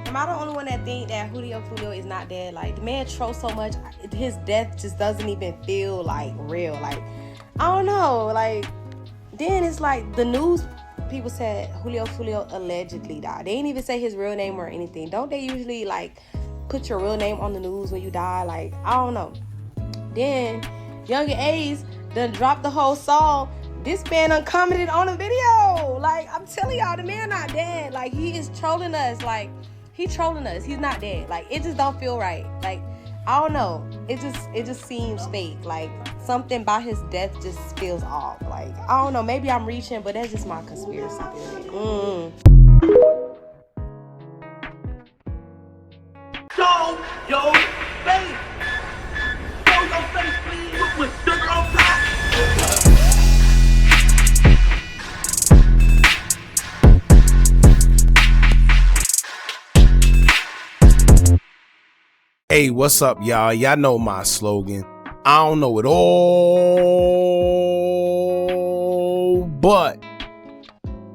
Am I the only one that think that Julio Foolio is not dead? Like, the man trolls so much, his death just doesn't even feel like real. Like, I don't know. Like, then it's like the news people said Julio Foolio allegedly died. They didn't even say his real name or anything. Don't they usually like put your real name on the news when you die? Like, I don't know. Then Younger A's done dropped the whole song. This man uncommented on the video. Like, I'm telling y'all, the man not dead. Like, he is trolling us. Like, he trolling us. He's not dead. Like, it just don't feel right. Like, I don't know. It just seems fake. Like, something about his death just feels off. Like, I don't know. Maybe I'm reaching, but that's just my conspiracy theory. Show your face. Show your face, please. With sugar on top. Hey, what's up, y'all? Y'all know my slogan. I don't know it all, but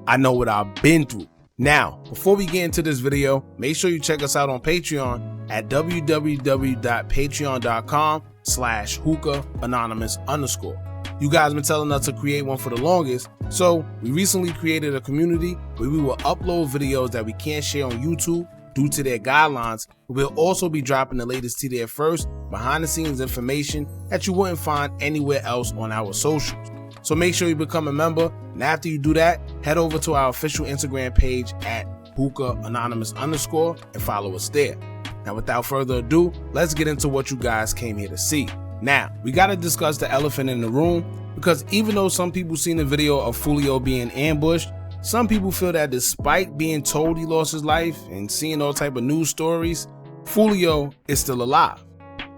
I know what I've been through. Now, before we get into this video, make sure you check us out on Patreon at www.patreon.com/Hookah Anonymous _. You guys been telling us to create one for the longest, so we recently created a community where we will upload videos that we can't share on YouTube due to their guidelines. We'll also be dropping the latest to there first, behind the scenes information that you wouldn't find anywhere else on our socials. So make sure you become a member, and after you do that, head over to our official Instagram page at Hookah Anonymous _ and follow us there. Now, without further ado, let's get into what you guys came here to see. Now, we gotta discuss the elephant in the room, because even though some people seen the video of Foolio being ambushed, some people feel that despite being told he lost his life and seeing all type of news stories, Foolio is still alive.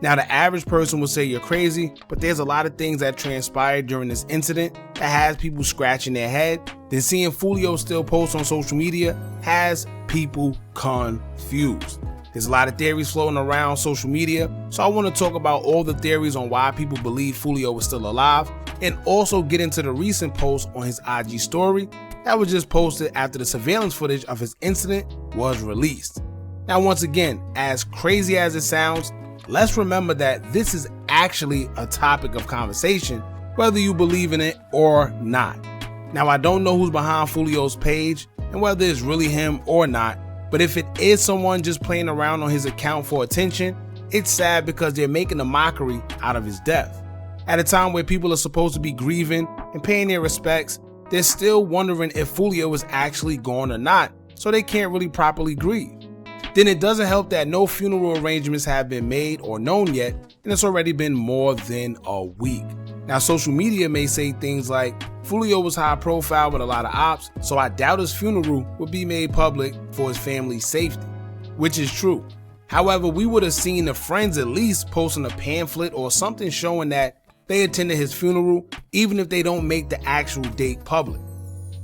Now, the average person will say you're crazy, but there's a lot of things that transpired during this incident that has people scratching their head. Then seeing Foolio still post on social media has people confused. There's a lot of theories floating around social media, so I want to talk about all the theories on why people believe Foolio is still alive, and also get into the recent post on his IG story that was just posted after the surveillance footage of his incident was released. Now, once again, as crazy as it sounds, let's remember that this is actually a topic of conversation, whether you believe in it or not. Now, I don't know who's behind Foolio's page and whether it's really him or not, but if it is someone just playing around on his account for attention, it's sad because they're making a mockery out of his death. At a time where people are supposed to be grieving and paying their respects, they're still wondering if Foolio is actually gone or not, so they can't really properly grieve. Then it doesn't help that no funeral arrangements have been made or known yet, and it's already been more than a week. Now, social media may say things like, Foolio was high profile with a lot of ops, so I doubt his funeral would be made public for his family's safety, which is true. However, we would have seen the friends at least posting a pamphlet or something showing that they attended his funeral, even if they don't make the actual date public.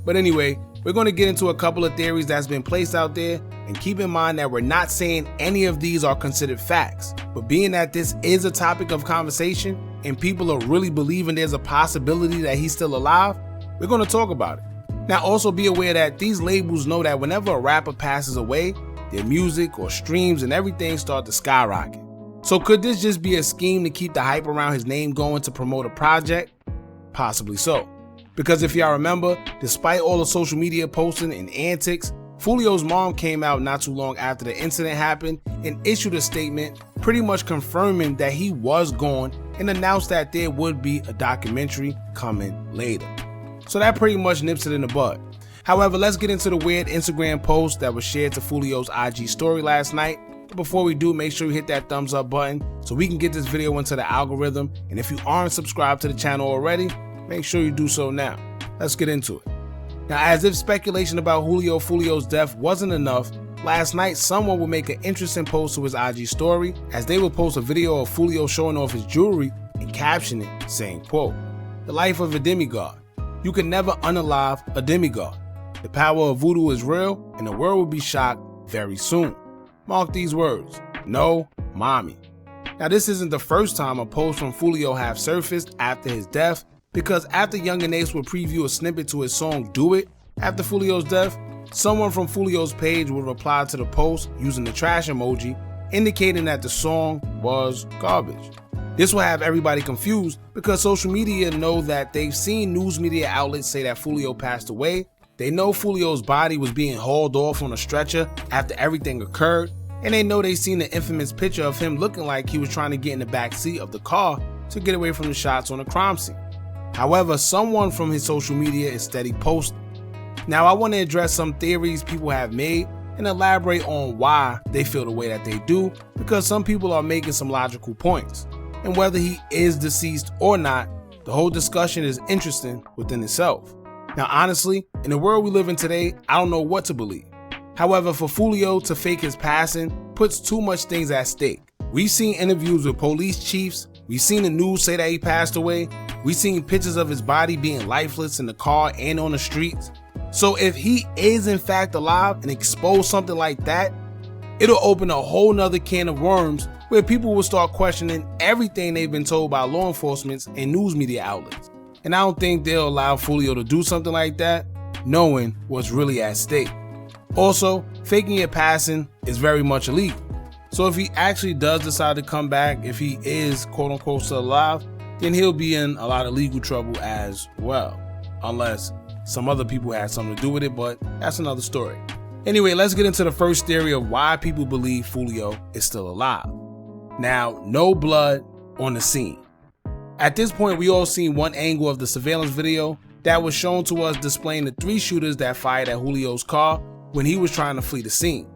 But anyway, we're going to get into a couple of theories that's been placed out there, and keep in mind that we're not saying any of these are considered facts, but being that this is a topic of conversation and people are really believing there's a possibility that he's still alive, we're going to talk about it. Now, also be aware that these labels know that whenever a rapper passes away, their music or streams and everything start to skyrocket. So could this just be a scheme to keep the hype around his name going to promote a project? Possibly so. Because if y'all remember, despite all the social media posting and antics, Foolio's mom came out not too long after the incident happened and issued a statement pretty much confirming that he was gone and announced that there would be a documentary coming later. So that pretty much nips it in the bud. However, let's get into the weird Instagram post that was shared to Foolio's IG story last night. But before we do, make sure you hit that thumbs up button so we can get this video into the algorithm. And if you aren't subscribed to the channel already, make sure you do so now. Let's get into it. Now, as if speculation about Julio Foolio's death wasn't enough, last night someone would make an interesting post to his IG story, as they would post a video of Foolio showing off his jewelry and caption it saying, quote, "The life of a demigod. You can never unalive a demigod. The power of voodoo is real and the world will be shocked very soon. Mark these words. No, mommy." Now, this isn't the first time a post from Foolio have surfaced after his death, because after Younger Ace would preview a snippet to his song Do It after Foolio's death, someone from Foolio's page would reply to the post using the trash emoji, indicating that the song was garbage. This will have everybody confused because social media know that they've seen news media outlets say that Foolio passed away. They know Foolio's body was being hauled off on a stretcher after everything occurred, and they know they've seen the infamous picture of him looking like he was trying to get in the back seat of the car to get away from the shots on the crime scene. However, someone from his social media is steady posting. Now, I want to address some theories people have made and elaborate on why they feel the way that they do, because some people are making some logical points. And whether he is deceased or not, the whole discussion is interesting within itself. Now, honestly, in the world we live in today, I don't know what to believe. However, for Foolio to fake his passing puts too much things at stake. We've seen interviews with police chiefs, we've seen the news say that he passed away, we've seen pictures of his body being lifeless in the car and on the streets. So if he is in fact alive and expose something like that, it'll open a whole nother can of worms where people will start questioning everything they've been told by law enforcement and news media outlets. And I don't think they'll allow Foolio to do something like that, knowing what's really at stake. Also, faking your passing is very much illegal. So if he actually does decide to come back, if he is quote unquote still alive, then he'll be in a lot of legal trouble as well. Unless some other people had something to do with it, but that's another story. Anyway, let's get into the first theory of why people believe Foolio is still alive. Now, no blood on the scene. At this point, we all seen one angle of the surveillance video that was shown to us displaying the 3 shooters that fired at Julio's car when he was trying to flee the scene.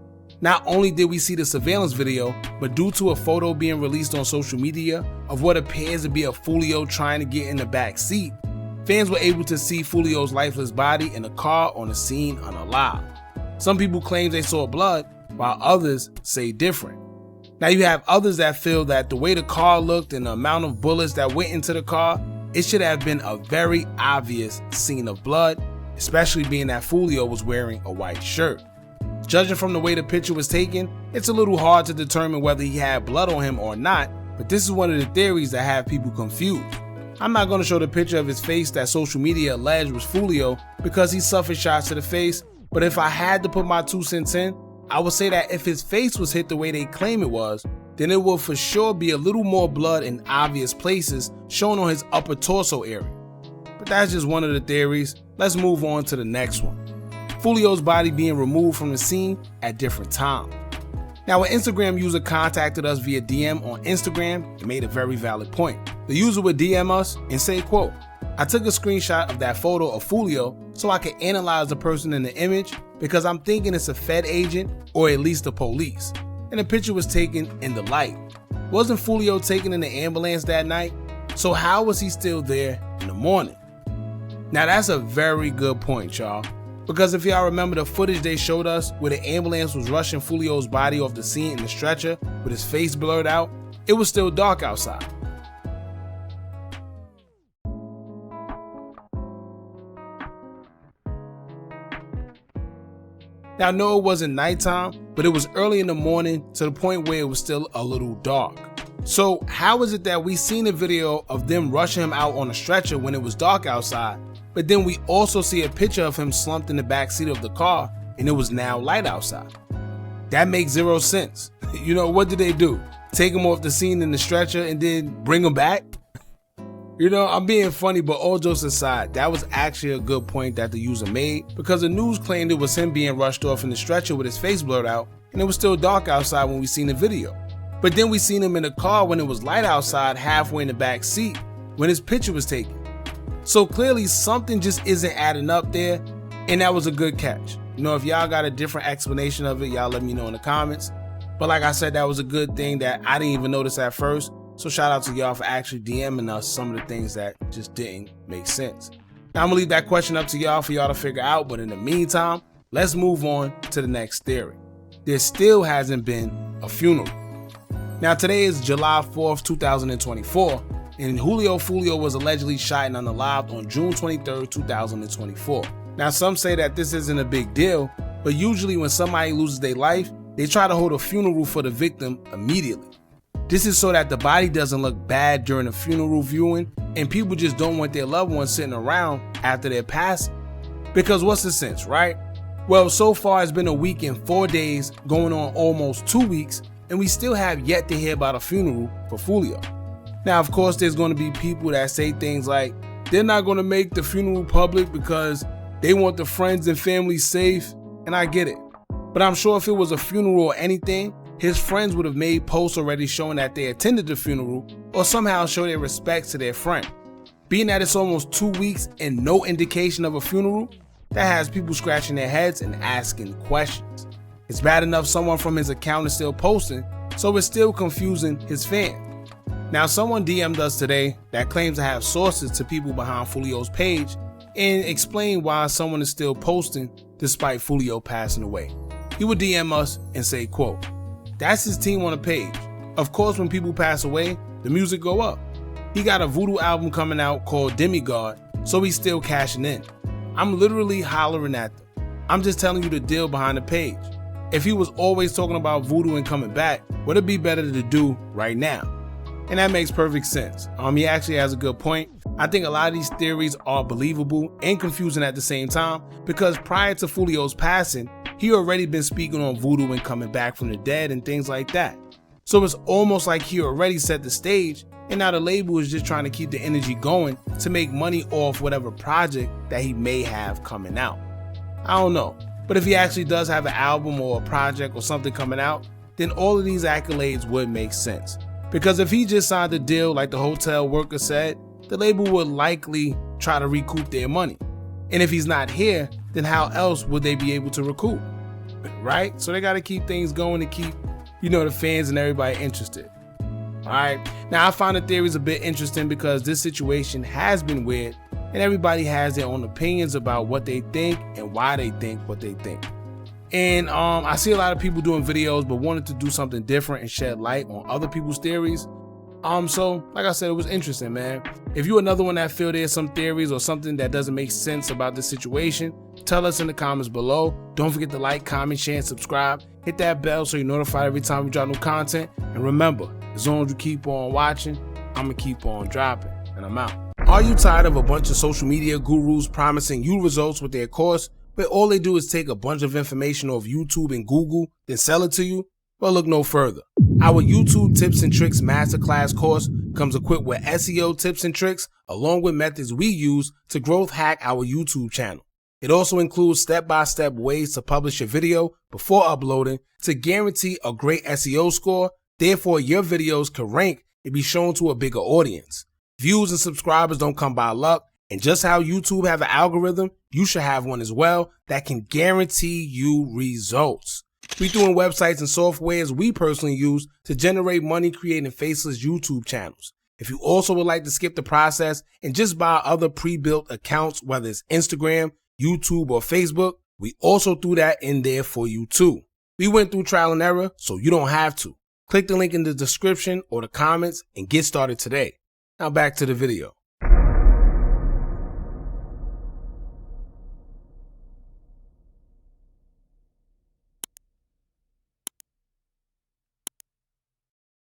Not only did we see the surveillance video, but due to a photo being released on social media of what appears to be a Foolio trying to get in the back seat, fans were able to see Foolio's lifeless body in a car on the scene unalive. Some people claim they saw blood, while others say different. Now you have others that feel that the way the car looked and the amount of bullets that went into the car, it should have been a very obvious scene of blood, especially being that Foolio was wearing a white shirt. Judging from the way the picture was taken, it's a little hard to determine whether he had blood on him or not, but this is one of the theories that have people confused. I'm not going to show the picture of his face that social media alleged was Foolio because he suffered shots to the face, but if I had to put my 2 cents in, I would say that if his face was hit the way they claim it was, then it will for sure be a little more blood in obvious places shown on his upper torso area. But that's just one of the theories. Let's move on to the next one. Foolio's body being removed from the scene at different times. Now, an Instagram user contacted us via DM on Instagram and made a very valid point. The user would DM us and say, quote, "I took a screenshot of that photo of Foolio so I could analyze the person in the image because I'm thinking it's a Fed agent or at least the police. And the picture was taken in the light. Wasn't Foolio taken in the ambulance that night? So how was he still there in the morning?" Now that's a very good point, y'all. Because if y'all remember the footage they showed us where the ambulance was rushing Foolio's body off the scene in the stretcher with his face blurred out, it was still dark outside. Now, no, it wasn't nighttime, but it was early in the morning to the point where it was still a little dark. So how is it that we seen a video of them rushing him out on a stretcher when it was dark outside, but then we also see a picture of him slumped in the back seat of the car and it was now light outside? That makes zero sense. You know, what did they do? Take him off the scene in the stretcher and then bring him back? You know, I'm being funny, but all jokes aside, that was actually a good point that the user made because the news claimed it was him being rushed off in the stretcher with his face blurred out and it was still dark outside when we seen the video. But then we seen him in the car when it was light outside halfway in the back seat when his picture was taken. So clearly something just isn't adding up there, and that was a good catch. You know, if y'all got a different explanation of it, y'all let me know in the comments. But like I said, that was a good thing that I didn't even notice at first. So shout out to y'all for actually DMing us some of the things that just didn't make sense. Now I'm gonna leave that question up to y'all for y'all to figure out, but in the meantime, let's move on to the next theory. There still hasn't been a funeral. Now today is July 4th, 2024, and Julio Foolio was allegedly shot and unalived on June 23rd, 2024. Now some say that this isn't a big deal, but usually when somebody loses their life, they try to hold a funeral for the victim immediately. This is so that the body doesn't look bad during the funeral viewing and people just don't want their loved ones sitting around after their passing. Because what's the sense, right? Well, so far it's been a week and 4 days, going on almost 2 weeks, and we still have yet to hear about a funeral for Foolio. Now, of course, there's going to be people that say things like they're not going to make the funeral public because they want the friends and family safe, and I get it. But I'm sure if it was a funeral or anything, his friends would have made posts already showing that they attended the funeral or somehow show their respects to their friend. Being that it's almost 2 weeks and no indication of a funeral, that has people scratching their heads and asking questions. It's bad enough someone from his account is still posting, so it's still confusing his fans. Now, someone DM'd us today that claims to have sources to people behind Foolio's page and explain why someone is still posting despite Foolio passing away. He would DM us and say, quote, "That's his team on the page. Of course, when people pass away, the music go up. He got a voodoo album coming out called Demigod, so he's still cashing in. I'm literally hollering at them. I'm just telling you the deal behind the page. If he was always talking about voodoo and coming back, would it be better to do right now?" And that makes perfect sense. He actually has a good point. I think a lot of these theories are believable and confusing at the same time because prior to Foolio's passing, he already been speaking on voodoo and coming back from the dead and things like that. So it's almost like he already set the stage, and now the label is just trying to keep the energy going to make money off whatever project that he may have coming out. I don't know, but if he actually does have an album or a project or something coming out, then all of these accolades would make sense. Because if he just signed a deal like the hotel worker said, the label would likely try to recoup their money. And if he's not here, then how else would they be able to recoup? Right? So they got to keep things going to keep, the fans and everybody interested. Alright, now I find the theories a bit interesting because this situation has been weird and everybody has their own opinions about what they think and why they think what they think. And I see a lot of people doing videos but wanted to do something different and shed light on other people's theories. So like I said, it was interesting, man. If you're another one that feel there's some theories or something that doesn't make sense about this situation, tell us in the comments below. Don't forget to like, comment, share, and subscribe. Hit that bell so you're notified every time we drop new content. And remember, as long as you keep on watching, I'm gonna keep on dropping, and I'm out. Are you tired of a bunch of social media gurus promising you results with their course, where all they do is take a bunch of information off YouTube and Google, then sell it to you? Well, look no further. Our YouTube Tips and Tricks Masterclass course comes equipped with SEO tips and tricks, along with methods we use to growth hack our YouTube channel. It also includes step-by-step ways to publish your video before uploading to guarantee a great SEO score. Therefore, your videos can rank and be shown to a bigger audience. Views and subscribers don't come by luck, and just how YouTube have an algorithm, you should have one as well that can guarantee you results. We doing websites and softwares we personally use to generate money creating faceless YouTube channels. If you also would like to skip the process and just buy other pre-built accounts, whether it's Instagram, YouTube, or Facebook, we also threw that in there for you too. We went through trial and error, so you don't have to. Click the link in the description or the comments and get started today. Now back to the video.